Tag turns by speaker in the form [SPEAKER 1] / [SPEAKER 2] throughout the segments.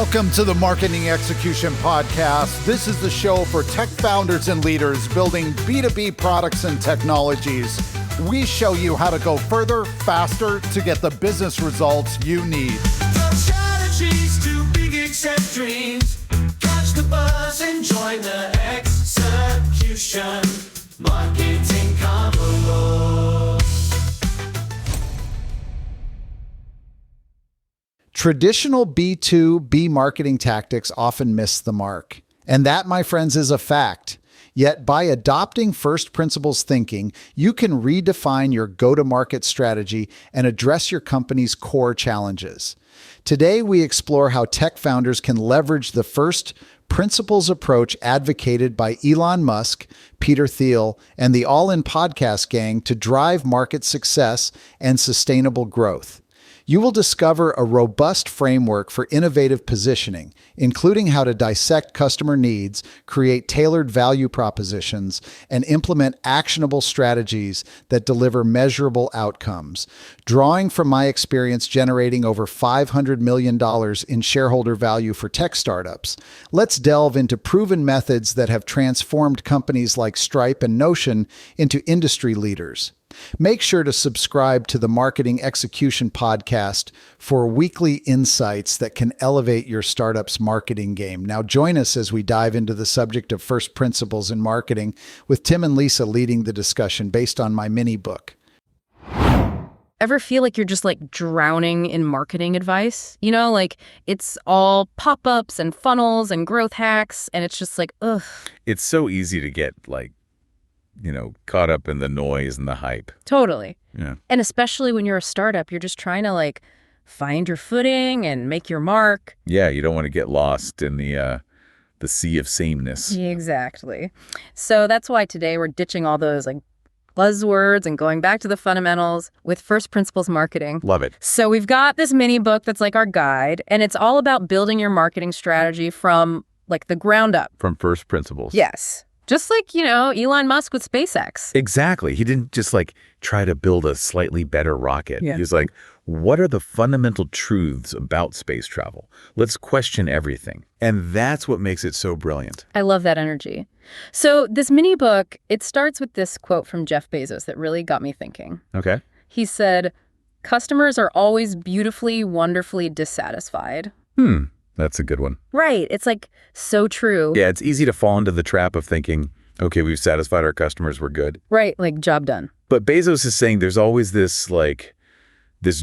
[SPEAKER 1] Welcome to the Marketing Execution Podcast. This is the show for tech founders and leaders building B2B products and technologies. We show you how to go further, faster to get the business results you need.
[SPEAKER 2] From strategies to big except dreams. Catch the buzz and join the execution. Marketing Convo.
[SPEAKER 1] Traditional B2B marketing tactics often miss the mark. And that, my friends, is a fact. Yet by adopting first principles thinking, you can redefine your go-to-market strategy and address your company's core challenges. Today, we explore how tech founders can leverage the first principles approach advocated by Elon Musk, Peter Thiel, and the All In Podcast gang to drive market success and sustainable growth. You will discover a robust framework for innovative positioning, including how to dissect customer needs, create tailored value propositions, and implement actionable strategies that deliver measurable outcomes. Drawing from my experience generating over $500 million in shareholder value for tech startups, let's delve into proven methods that have transformed companies like Stripe and Notion into industry leaders. Make sure to subscribe to the Marketing Execution Podcast for weekly insights that can elevate your startup's marketing game. Now join us as we dive into the subject of first principles in marketing with Tim and Lisa leading the discussion based on my mini book.
[SPEAKER 3] Ever feel like you're just like drowning in marketing advice? You know, like it's all pop-ups and funnels and growth hacks, and it's just like, ugh.
[SPEAKER 4] It's so easy to get caught up in the noise and the hype.
[SPEAKER 3] Totally.
[SPEAKER 4] Yeah.
[SPEAKER 3] And especially when you're a startup, you're just trying to like find your footing and make your mark.
[SPEAKER 4] Yeah, you don't want to get lost in the sea of sameness.
[SPEAKER 3] Exactly. So that's why today we're ditching all those like buzzwords and going back to the fundamentals with first principles marketing.
[SPEAKER 4] Love it.
[SPEAKER 3] So we've got this mini book that's like our guide, and it's all about building your marketing strategy from like the ground up.
[SPEAKER 4] From first principles.
[SPEAKER 3] Yes. Just like, Elon Musk with SpaceX.
[SPEAKER 4] Exactly. He didn't just try to build a slightly better rocket.
[SPEAKER 3] Yeah.
[SPEAKER 4] He was like, what are the fundamental truths about space travel? Let's question everything. And that's what makes it so brilliant.
[SPEAKER 3] I love that energy. So this mini book, it starts with this quote from Jeff Bezos that really got me thinking.
[SPEAKER 4] Okay.
[SPEAKER 3] He said, "Customers are always beautifully, wonderfully dissatisfied."
[SPEAKER 4] That's a good one.
[SPEAKER 3] Right. It's like so true.
[SPEAKER 4] Yeah, it's easy to fall into the trap of thinking, okay, we've satisfied our customers, we're good.
[SPEAKER 3] Right. Like job done.
[SPEAKER 4] But Bezos is saying there's always this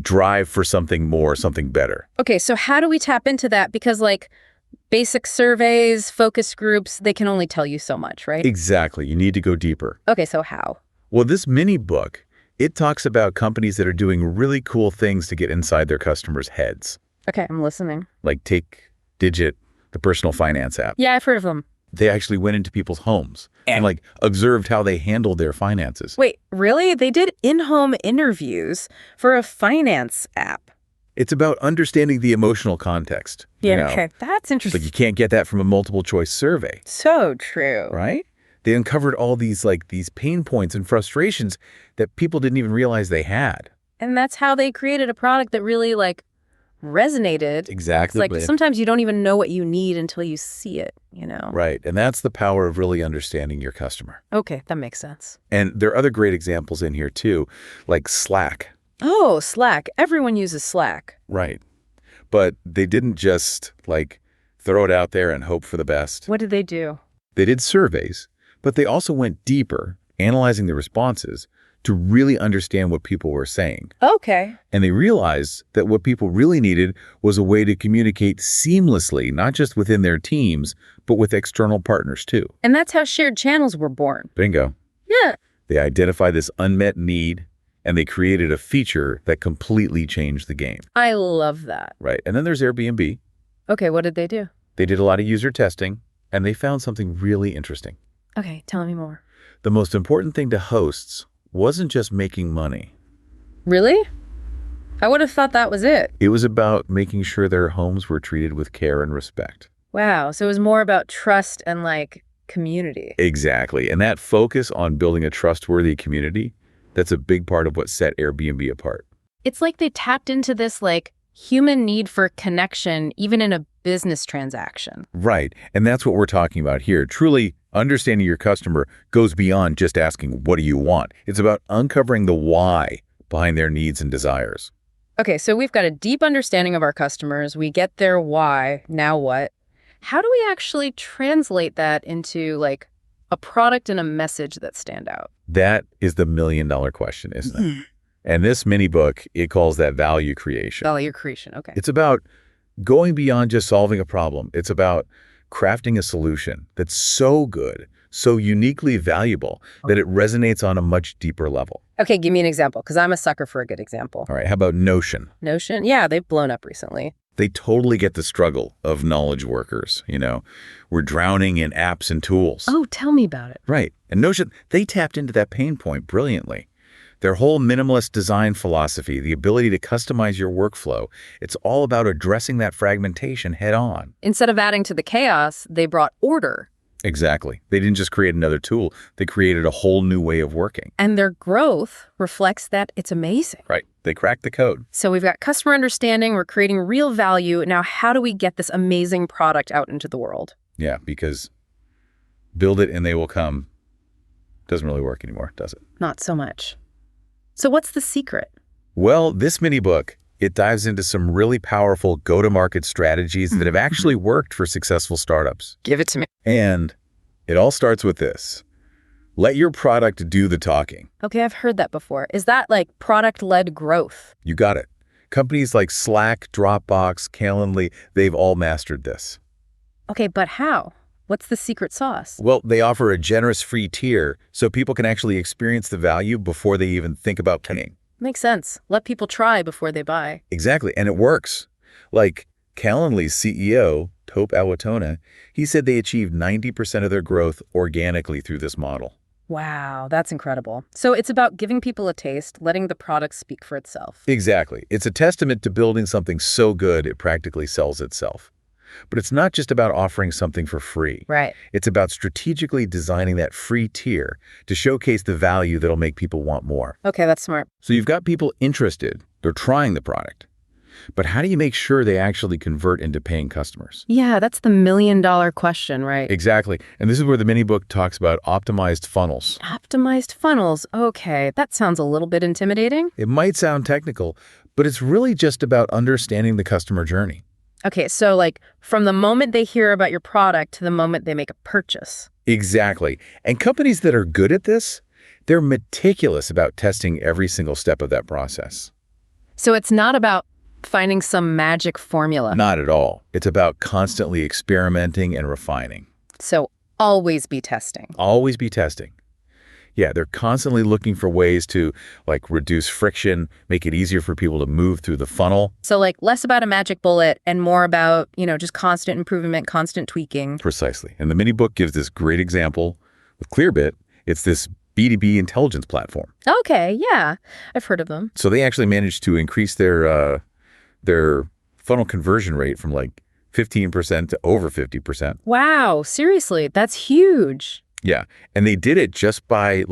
[SPEAKER 4] drive for something more, something better.
[SPEAKER 3] Okay, so how do we tap into that? Because basic surveys, focus groups, they can only tell you so much, right?
[SPEAKER 4] Exactly. You need to go deeper.
[SPEAKER 3] Okay, so how?
[SPEAKER 4] Well, this mini book, it talks about companies that are doing really cool things to get inside their customers' heads.
[SPEAKER 3] Okay, I'm listening.
[SPEAKER 4] Like take Digit, the personal finance app.
[SPEAKER 3] Yeah, I've heard of them.
[SPEAKER 4] They actually went into people's homes and observed how they handled their finances.
[SPEAKER 3] Wait, really? They did in-home interviews for a finance app.
[SPEAKER 4] It's about understanding the emotional context.
[SPEAKER 3] Yeah, okay, that's interesting.
[SPEAKER 4] You can't get that from a multiple choice survey.
[SPEAKER 3] So true.
[SPEAKER 4] Right? They uncovered all these these pain points and frustrations that people didn't even realize they had.
[SPEAKER 3] And that's how they created a product that really resonated.
[SPEAKER 4] Exactly.
[SPEAKER 3] It's sometimes you don't even know what you need until you see it,
[SPEAKER 4] Right. And that's the power of really understanding your customer.
[SPEAKER 3] Okay, that makes sense.
[SPEAKER 4] And there are other great examples in here too, like Slack.
[SPEAKER 3] Oh, Slack. Everyone uses Slack.
[SPEAKER 4] Right. But they didn't just throw it out there and hope for the best.
[SPEAKER 3] What did they do?
[SPEAKER 4] They did surveys, but they also went deeper, analyzing the responses to really understand what people were saying.
[SPEAKER 3] Okay.
[SPEAKER 4] And they realized that what people really needed was a way to communicate seamlessly, not just within their teams, but with external partners too.
[SPEAKER 3] And that's how shared channels were born.
[SPEAKER 4] Bingo.
[SPEAKER 3] Yeah.
[SPEAKER 4] They identified this unmet need, and they created a feature that completely changed the game.
[SPEAKER 3] I love that.
[SPEAKER 4] Right. And then there's Airbnb.
[SPEAKER 3] Okay, what did they do?
[SPEAKER 4] They did a lot of user testing, and they found something really interesting.
[SPEAKER 3] Okay, tell me more.
[SPEAKER 4] The most important thing to hosts wasn't just making money.
[SPEAKER 3] Really? I would have thought that was it.
[SPEAKER 4] It was about making sure their homes were treated with care and respect.
[SPEAKER 3] Wow, so it was more about trust and community.
[SPEAKER 4] Exactly. And that focus on building a trustworthy community, that's a big part of what set Airbnb apart.
[SPEAKER 3] It's like they tapped into this human need for connection, even in a business transaction.
[SPEAKER 4] Right. And that's what we're talking about here. Truly understanding your customer goes beyond just asking, what do you want? It's about uncovering the why behind their needs and desires.
[SPEAKER 3] Okay, so we've got a deep understanding of our customers. We get their why. Now what? How do we actually translate that into like a product and a message that stand out?
[SPEAKER 4] That is the million-dollar question, isn't it? And this mini book, it calls that value creation.
[SPEAKER 3] Value creation, okay.
[SPEAKER 4] It's about going beyond just solving a problem. It's about crafting a solution that's so good, so uniquely valuable that it resonates on a much deeper level.
[SPEAKER 3] Okay, give me an example, because I'm a sucker for a good example.
[SPEAKER 4] All right, how about Notion?
[SPEAKER 3] Notion? Yeah, they've blown up recently.
[SPEAKER 4] They totally get the struggle of knowledge workers, We're drowning in apps and tools.
[SPEAKER 3] Oh, tell me about it.
[SPEAKER 4] Right. And Notion, they tapped into that pain point brilliantly. Their whole minimalist design philosophy, the ability to customize your workflow, it's all about addressing that fragmentation head on.
[SPEAKER 3] Instead of adding to the chaos, they brought order.
[SPEAKER 4] Exactly. They didn't just create another tool. They created a whole new way of working.
[SPEAKER 3] And their growth reflects that it's amazing.
[SPEAKER 4] Right. They cracked the code.
[SPEAKER 3] So we've got customer understanding, we're creating real value. Now, how do we get this amazing product out into the world?
[SPEAKER 4] Yeah, because build it and they will come doesn't really work anymore, does it?
[SPEAKER 3] Not so much. So what's the secret?
[SPEAKER 4] Well, this mini book, it dives into some really powerful go-to-market strategies that have actually worked for successful startups.
[SPEAKER 3] Give it to me.
[SPEAKER 4] And it all starts with this. Let your product do the talking.
[SPEAKER 3] Okay, I've heard that before. Is that like product-led growth?
[SPEAKER 4] You got it. Companies like Slack, Dropbox, Calendly, they've all mastered this.
[SPEAKER 3] Okay, but how? What's the secret sauce?
[SPEAKER 4] Well, they offer a generous free tier so people can actually experience the value before they even think about paying.
[SPEAKER 3] Makes sense. Let people try before they buy.
[SPEAKER 4] Exactly, and it works. Like Calendly's CEO, Tope Awatona, he said they achieved 90% of their growth organically through this model.
[SPEAKER 3] Wow, that's incredible. So it's about giving people a taste, letting the product speak for itself.
[SPEAKER 4] Exactly. It's a testament to building something so good it practically sells itself. But it's not just about offering something for free.
[SPEAKER 3] Right.
[SPEAKER 4] It's about strategically designing that free tier to showcase the value that'll make people want more.
[SPEAKER 3] Okay, that's smart.
[SPEAKER 4] So you've got people interested, they're trying the product. But how do you make sure they actually convert into paying customers?
[SPEAKER 3] Yeah, that's the million-dollar question, right?
[SPEAKER 4] Exactly. And this is where the mini book talks about optimized funnels.
[SPEAKER 3] Optimized funnels. Okay, that sounds a little bit intimidating.
[SPEAKER 4] It might sound technical, but it's really just about understanding the customer journey.
[SPEAKER 3] Okay, so like from the moment they hear about your product to the moment they make a purchase.
[SPEAKER 4] Exactly. And companies that are good at this, they're meticulous about testing every single step of that process.
[SPEAKER 3] So it's not about finding some magic formula.
[SPEAKER 4] Not at all. It's about constantly experimenting and refining.
[SPEAKER 3] So always be testing.
[SPEAKER 4] Always be testing. Yeah, they're constantly looking for ways to reduce friction, make it easier for people to move through the funnel.
[SPEAKER 3] So like less about a magic bullet and more about, just constant improvement, constant tweaking.
[SPEAKER 4] Precisely. And the mini book gives this great example with Clearbit. It's this B2B intelligence platform.
[SPEAKER 3] Okay, yeah. I've heard of them.
[SPEAKER 4] So they actually managed to increase their funnel conversion rate from 15% to over 50%.
[SPEAKER 3] Wow, seriously, that's huge.
[SPEAKER 4] Yeah. And they did it just by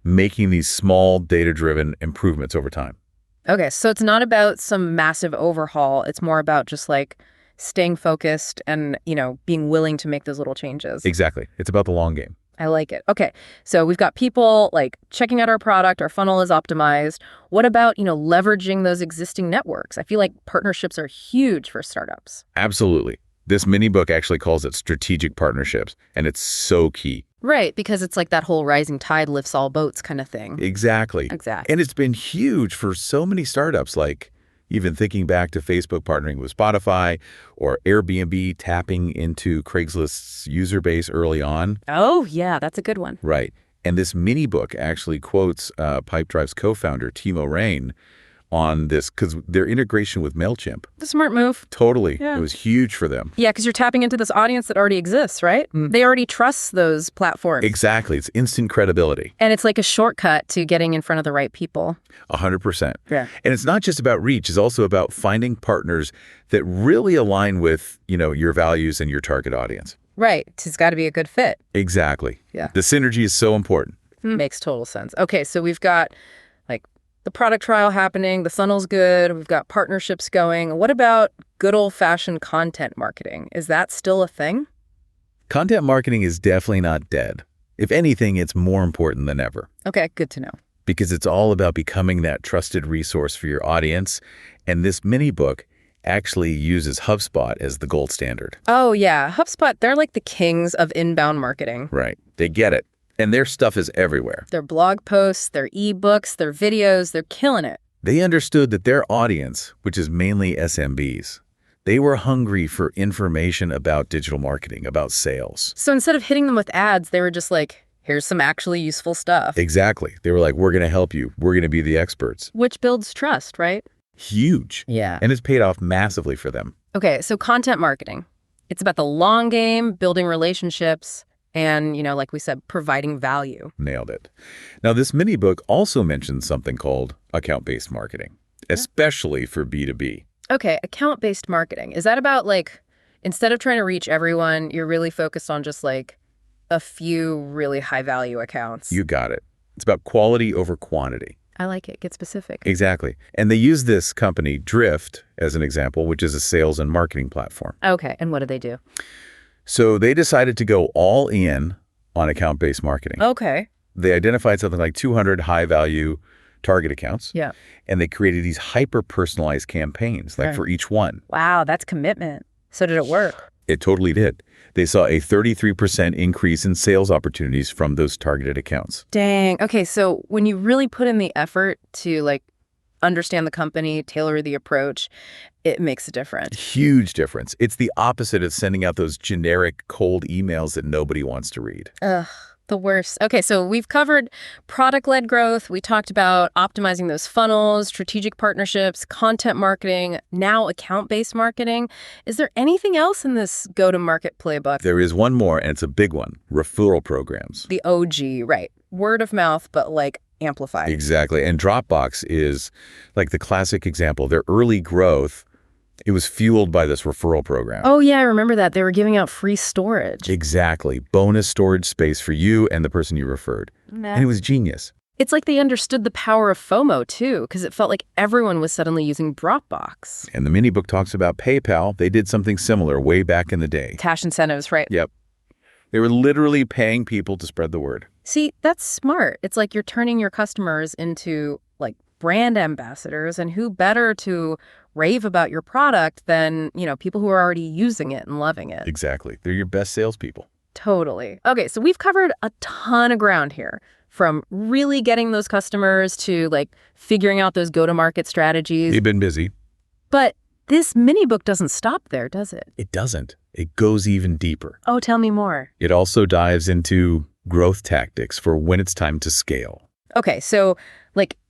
[SPEAKER 4] making these small data-driven improvements over time.
[SPEAKER 3] Okay, so it's not about some massive overhaul. It's more about just staying focused and, being willing to make those little changes.
[SPEAKER 4] Exactly. It's about the long game.
[SPEAKER 3] I like it. Okay, so we've got people checking out our product, our funnel is optimized. What about, leveraging those existing networks? I feel like partnerships are huge for startups.
[SPEAKER 4] Absolutely. This mini book actually calls it strategic partnerships, and it's so key.
[SPEAKER 3] Right, because it's like that whole rising tide lifts all boats kind of thing.
[SPEAKER 4] Exactly.
[SPEAKER 3] Exactly.
[SPEAKER 4] And it's been huge for so many startups, even thinking back to Facebook partnering with Spotify or Airbnb tapping into Craigslist's user base early on.
[SPEAKER 3] Oh, yeah, that's a good one.
[SPEAKER 4] Right. And this mini book actually quotes Pipedrive's co-founder, Timo Rain, on this because their integration with MailChimp.
[SPEAKER 3] The smart move.
[SPEAKER 4] Totally.
[SPEAKER 3] Yeah.
[SPEAKER 4] It was huge for them.
[SPEAKER 3] Yeah, because you're tapping into this audience that already exists, right? They already trust those platforms.
[SPEAKER 4] Exactly. It's instant credibility.
[SPEAKER 3] And it's like a shortcut to getting in front of the right people.
[SPEAKER 4] 100%.
[SPEAKER 3] Yeah.
[SPEAKER 4] And it's not just about reach. It's also about finding partners that really align with, your values and your target audience.
[SPEAKER 3] Right. It's got to be a good fit.
[SPEAKER 4] Exactly.
[SPEAKER 3] Yeah.
[SPEAKER 4] The synergy is so important.
[SPEAKER 3] Makes total sense. Okay, so we've got the product trial happening, the funnel's good, we've got partnerships going. What about good old-fashioned content marketing? Is that still a thing?
[SPEAKER 4] Content marketing is definitely not dead. If anything, it's more important than ever
[SPEAKER 3] Okay, good to know.
[SPEAKER 4] because it's all about becoming that trusted resource for your audience. And this mini book actually uses HubSpot as the gold standard.
[SPEAKER 3] Oh, yeah. HubSpot, they're like the kings of inbound marketing.
[SPEAKER 4] Right. They get it. And their stuff is everywhere.
[SPEAKER 3] Their blog posts, their ebooks, their videos, they're killing it.
[SPEAKER 4] They understood that their audience, which is mainly SMBs, they were hungry for information about digital marketing, about sales.
[SPEAKER 3] So instead of hitting them with ads, they were just like, here's some actually useful stuff.
[SPEAKER 4] Exactly. They were like, we're going to help you. We're going to be the experts.
[SPEAKER 3] Which builds trust, right?
[SPEAKER 4] Huge.
[SPEAKER 3] Yeah.
[SPEAKER 4] And it's paid off massively for them.
[SPEAKER 3] Okay, so content marketing. It's about the long game, building relationships, and, like we said, providing value.
[SPEAKER 4] Nailed it. Now, this mini book also mentions something called account-based marketing, especially for B2B.
[SPEAKER 3] Okay, account-based marketing. Is that about, instead of trying to reach everyone, you're really focused on just, a few really high-value accounts?
[SPEAKER 4] You got it. It's about quality over quantity.
[SPEAKER 3] I like it. Get specific.
[SPEAKER 4] Exactly. And they use this company, Drift, as an example, which is a sales and marketing platform.
[SPEAKER 3] Okay, and what do they do?
[SPEAKER 4] So they decided to go all in on account-based marketing.
[SPEAKER 3] Okay.
[SPEAKER 4] They identified something like 200 high-value target accounts.
[SPEAKER 3] Yeah.
[SPEAKER 4] And they created these hyper-personalized campaigns,
[SPEAKER 3] Right.
[SPEAKER 4] for each one.
[SPEAKER 3] Wow, that's commitment. So did it work?
[SPEAKER 4] It totally did. They saw a 33% increase in sales opportunities from those targeted accounts.
[SPEAKER 3] Dang. Okay, so when you really put in the effort to, understand the company, tailor the approach, it makes a difference.
[SPEAKER 4] Huge difference. It's the opposite of sending out those generic cold emails that nobody wants to read.
[SPEAKER 3] Ugh, the worst. Okay, so we've covered product-led growth. We talked about optimizing those funnels, strategic partnerships, content marketing, now account-based marketing. Is there anything else in this go-to-market playbook?
[SPEAKER 4] There is one more, and it's a big one, referral programs.
[SPEAKER 3] The OG, right. Word of mouth, but amplified.
[SPEAKER 4] Exactly. And Dropbox is the classic example. Their early growth, it was fueled by this referral program.
[SPEAKER 3] Oh, yeah, I remember that. They were giving out free storage.
[SPEAKER 4] Exactly. Bonus storage space for you and the person you referred.
[SPEAKER 3] Nah.
[SPEAKER 4] And it was genius.
[SPEAKER 3] It's like they understood the power of FOMO, too, because it felt like everyone was suddenly using Dropbox.
[SPEAKER 4] And the mini book talks about PayPal. They did something similar way back in the day.
[SPEAKER 3] Cash incentives, right?
[SPEAKER 4] Yep. They were literally paying people to spread the word.
[SPEAKER 3] See, that's smart. It's like you're turning your customers into, brand ambassadors, and who better to rave about your product than, people who are already using it and loving it.
[SPEAKER 4] Exactly. They're your best salespeople.
[SPEAKER 3] Totally. Okay, so we've covered a ton of ground here, from really getting those customers to, figuring out those go-to-market strategies.
[SPEAKER 4] They've been busy.
[SPEAKER 3] But this mini book doesn't stop there, does it?
[SPEAKER 4] It doesn't. It goes even deeper.
[SPEAKER 3] Oh, tell me more.
[SPEAKER 4] It also dives into growth tactics for when it's time to scale.
[SPEAKER 3] Okay, so,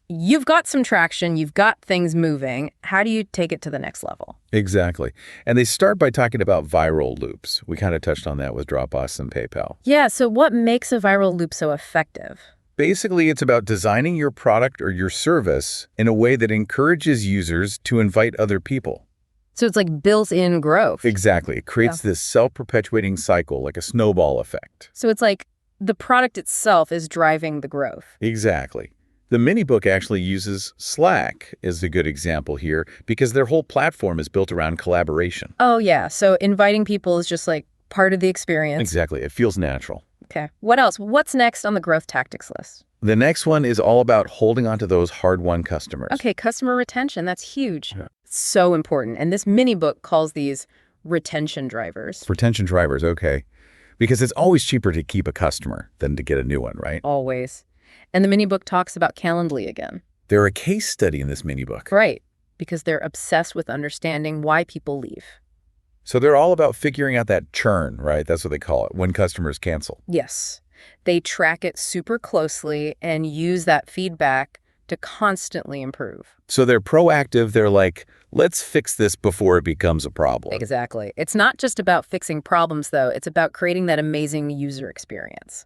[SPEAKER 3] you've got some traction, you've got things moving. How do you take it to the next level?
[SPEAKER 4] Exactly. And they start by talking about viral loops. We kind of touched on that with Dropbox and PayPal.
[SPEAKER 3] Yeah, so what makes a viral loop so effective?
[SPEAKER 4] Basically, it's about designing your product or your service in a way that encourages users to invite other people.
[SPEAKER 3] So it's built-in growth.
[SPEAKER 4] Exactly. It creates this self-perpetuating cycle, like a snowball effect.
[SPEAKER 3] So it's the product itself is driving the growth.
[SPEAKER 4] Exactly. The mini book actually uses Slack as a good example here because their whole platform is built around collaboration.
[SPEAKER 3] Oh, yeah. So inviting people is just part of the experience.
[SPEAKER 4] Exactly. It feels natural.
[SPEAKER 3] Okay. What else? What's next on the growth tactics list?
[SPEAKER 4] The next one is all about holding on to those hard-won customers.
[SPEAKER 3] Okay, customer retention. That's huge.
[SPEAKER 4] Yeah.
[SPEAKER 3] So important. And this mini book calls these retention drivers.
[SPEAKER 4] Retention drivers, okay. Because it's always cheaper to keep a customer than to get a new one, right?
[SPEAKER 3] Always. And the mini book talks about Calendly again.
[SPEAKER 4] They're a case study in this mini book.
[SPEAKER 3] Right, because they're obsessed with understanding why people leave.
[SPEAKER 4] So they're all about figuring out that churn, right? That's what they call it, when customers cancel.
[SPEAKER 3] Yes. They track it super closely and use that feedback to constantly improve.
[SPEAKER 4] So they're proactive. They're like, let's fix this before it becomes a problem.
[SPEAKER 3] Exactly. It's not just about fixing problems, though. It's about creating that amazing user experience.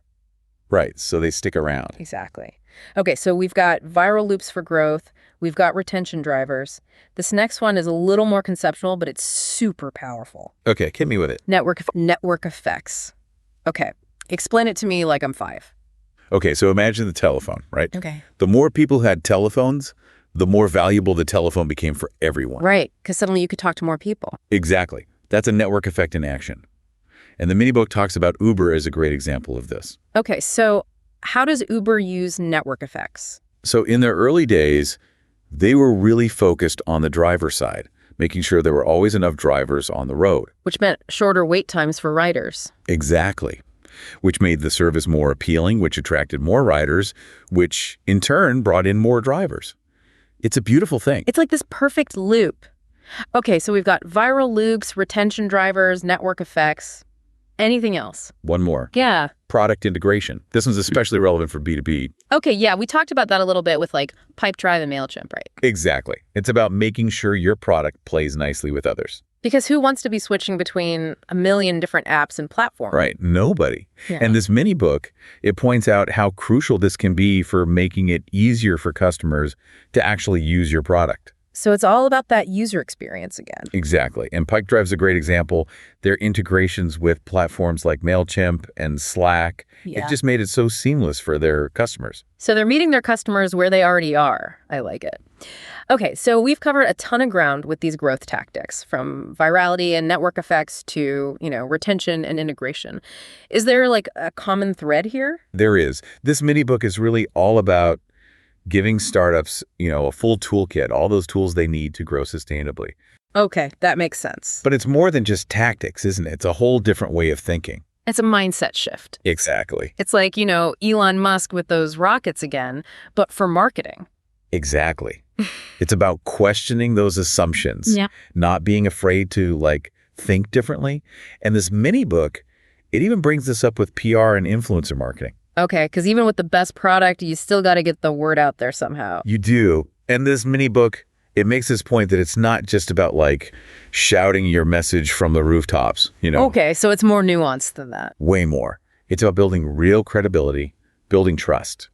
[SPEAKER 4] Right. So they stick around.
[SPEAKER 3] Exactly. Okay, so we've got viral loops for growth. We've got retention drivers. This next one is a little more conceptual, but it's super powerful.
[SPEAKER 4] Okay, hit me with it.
[SPEAKER 3] Network effects. Okay, explain it to me like I'm 5.
[SPEAKER 4] Okay, so imagine the telephone, right?
[SPEAKER 3] Okay.
[SPEAKER 4] The more people who had telephones, the more valuable the telephone became for everyone.
[SPEAKER 3] Right, because suddenly you could talk to more people.
[SPEAKER 4] Exactly. That's a network effect in action. And the mini book talks about Uber as a great example of this.
[SPEAKER 3] Okay, so how does Uber use network effects?
[SPEAKER 4] So in their early days, they were really focused on the driver side, making sure there were always enough drivers on the road.
[SPEAKER 3] Which meant shorter wait times for riders.
[SPEAKER 4] Exactly. Which made the service more appealing, which attracted more riders, which in turn brought in more drivers. It's a beautiful thing.
[SPEAKER 3] It's like this perfect loop. Okay, so we've got viral loops, retention drivers, network effects. Anything else?
[SPEAKER 4] One more.
[SPEAKER 3] Yeah.
[SPEAKER 4] Product integration. This one's especially relevant for B2B.
[SPEAKER 3] Okay, yeah, we talked about that a little bit with like Pipedrive and MailChimp, right?
[SPEAKER 4] Exactly. It's about making sure your product plays nicely with others.
[SPEAKER 3] Because who wants to be switching between a million different apps and platforms?
[SPEAKER 4] Right. Nobody.
[SPEAKER 3] Yeah.
[SPEAKER 4] And this mini book, it points out how crucial this can be for making it easier for customers to actually use your product.
[SPEAKER 3] So it's all about that user experience again.
[SPEAKER 4] Exactly. And Pipedrive's a great example. Their integrations with platforms like MailChimp and Slack,
[SPEAKER 3] Yeah.
[SPEAKER 4] it just made it so seamless for their customers.
[SPEAKER 3] So they're meeting their customers where they already are. I like it. Okay, so we've covered a ton of ground with these growth tactics, from virality and network effects to, retention and integration. Is there like a common thread here?
[SPEAKER 4] There is. This mini book is really all about giving startups, a full toolkit, all those tools they need to grow sustainably.
[SPEAKER 3] Okay, that makes sense.
[SPEAKER 4] But it's more than just tactics, isn't it? It's a whole different way of thinking.
[SPEAKER 3] It's a mindset shift.
[SPEAKER 4] Exactly.
[SPEAKER 3] It's like, Elon Musk with those rockets again, but for marketing.
[SPEAKER 4] Exactly. It's about questioning those assumptions,
[SPEAKER 3] Yeah.
[SPEAKER 4] not being afraid to think differently. And this mini book, it even brings this up with PR and influencer marketing.
[SPEAKER 3] Okay, because even with the best product, you still got to get the word out there somehow.
[SPEAKER 4] You do. And this mini book, it makes this point that it's not just about shouting your message from the rooftops,
[SPEAKER 3] Okay, so it's more nuanced than that.
[SPEAKER 4] Way more. It's about building real credibility, building trust.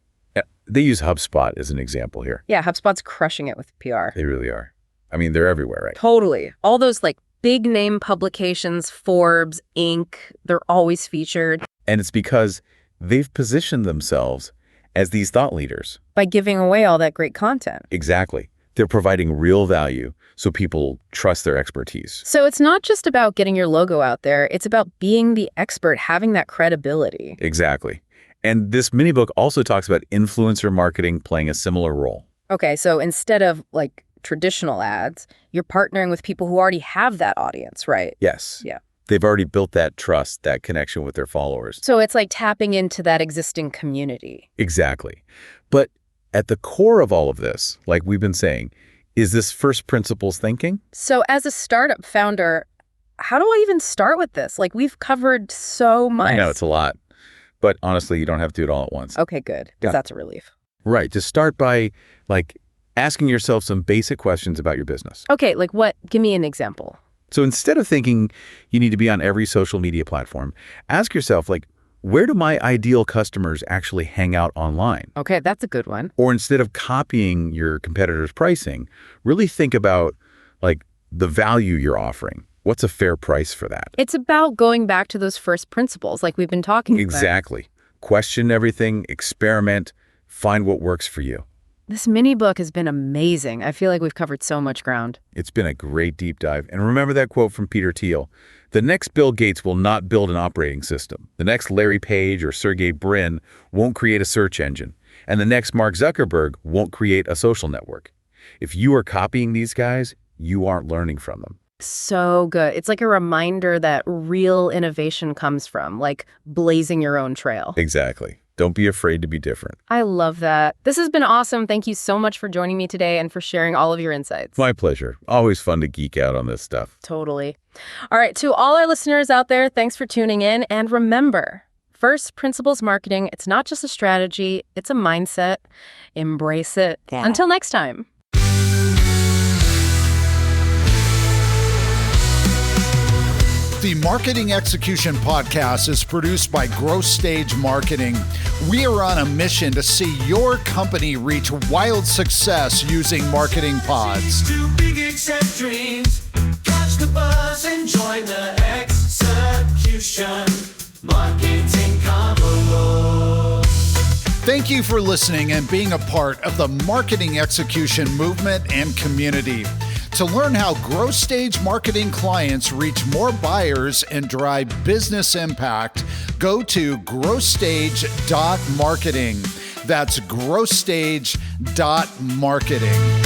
[SPEAKER 4] They use HubSpot as an example here.
[SPEAKER 3] Yeah, HubSpot's crushing it with PR.
[SPEAKER 4] They really are. I mean, they're everywhere, right?
[SPEAKER 3] Totally. All those big name publications, Forbes, Inc., they're always featured.
[SPEAKER 4] And it's because they've positioned themselves as these thought leaders.
[SPEAKER 3] By giving away all that great content.
[SPEAKER 4] Exactly. They're providing real value so people trust their expertise.
[SPEAKER 3] So it's not just about getting your logo out there. It's about being the expert, having that credibility.
[SPEAKER 4] Exactly. And this mini book also talks about influencer marketing playing a similar role.
[SPEAKER 3] Okay, so instead of traditional ads, you're partnering with people who already have that audience, right?
[SPEAKER 4] Yes.
[SPEAKER 3] Yeah.
[SPEAKER 4] They've already built that trust, that connection with their followers.
[SPEAKER 3] So it's like tapping into that existing community.
[SPEAKER 4] Exactly. But at the core of all of this, like we've been saying, is this first principles thinking.
[SPEAKER 3] So as a startup founder, how do I even start with this? We've covered so much.
[SPEAKER 4] I know it's a lot, but honestly, you don't have to do it all at once.
[SPEAKER 3] Okay, good.
[SPEAKER 4] Yeah.
[SPEAKER 3] That's a relief.
[SPEAKER 4] Right. Just start by asking yourself some basic questions about your business.
[SPEAKER 3] Okay, like what? Give me an example.
[SPEAKER 4] So instead of thinking you need to be on every social media platform, ask yourself, where do my ideal customers actually hang out online?
[SPEAKER 3] Okay, that's a good one.
[SPEAKER 4] Or instead of copying your competitors' pricing, really think about the value you're offering. What's a fair price for that?
[SPEAKER 3] It's about going back to those first principles like we've been talking about.
[SPEAKER 4] Exactly. Question everything, experiment, find what works for you.
[SPEAKER 3] This mini book has been amazing. I feel like we've covered so much ground.
[SPEAKER 4] It's been a great deep dive. And remember that quote from Peter Thiel. The next Bill Gates will not build an operating system. The next Larry Page or Sergey Brin won't create a search engine. And the next Mark Zuckerberg won't create a social network. If you are copying these guys, you aren't learning from them.
[SPEAKER 3] So good. It's like a reminder that real innovation comes from, blazing your own trail.
[SPEAKER 4] Exactly. Don't be afraid to be different.
[SPEAKER 3] I love that. This has been awesome. Thank you so much for joining me today and for sharing all of your insights.
[SPEAKER 4] My pleasure. Always fun to geek out on this stuff.
[SPEAKER 3] Totally. All right, to all our listeners out there, thanks for tuning in. And remember, first principles marketing, it's not just a strategy, it's a mindset. Embrace it.
[SPEAKER 1] Yeah.
[SPEAKER 3] Until next time.
[SPEAKER 1] The Marketing Execution Podcast is produced by Growth Stage Marketing. We are on a mission to see your company reach wild success using marketing pods.
[SPEAKER 2] Too big accept dreams. Catch the buzz and join the execution. Marketing convo.
[SPEAKER 1] Thank you for listening and being a part of the marketing execution movement and community. To learn how growth stage marketing clients reach more buyers and drive business impact, go to growthstage.marketing. That's growthstage.marketing.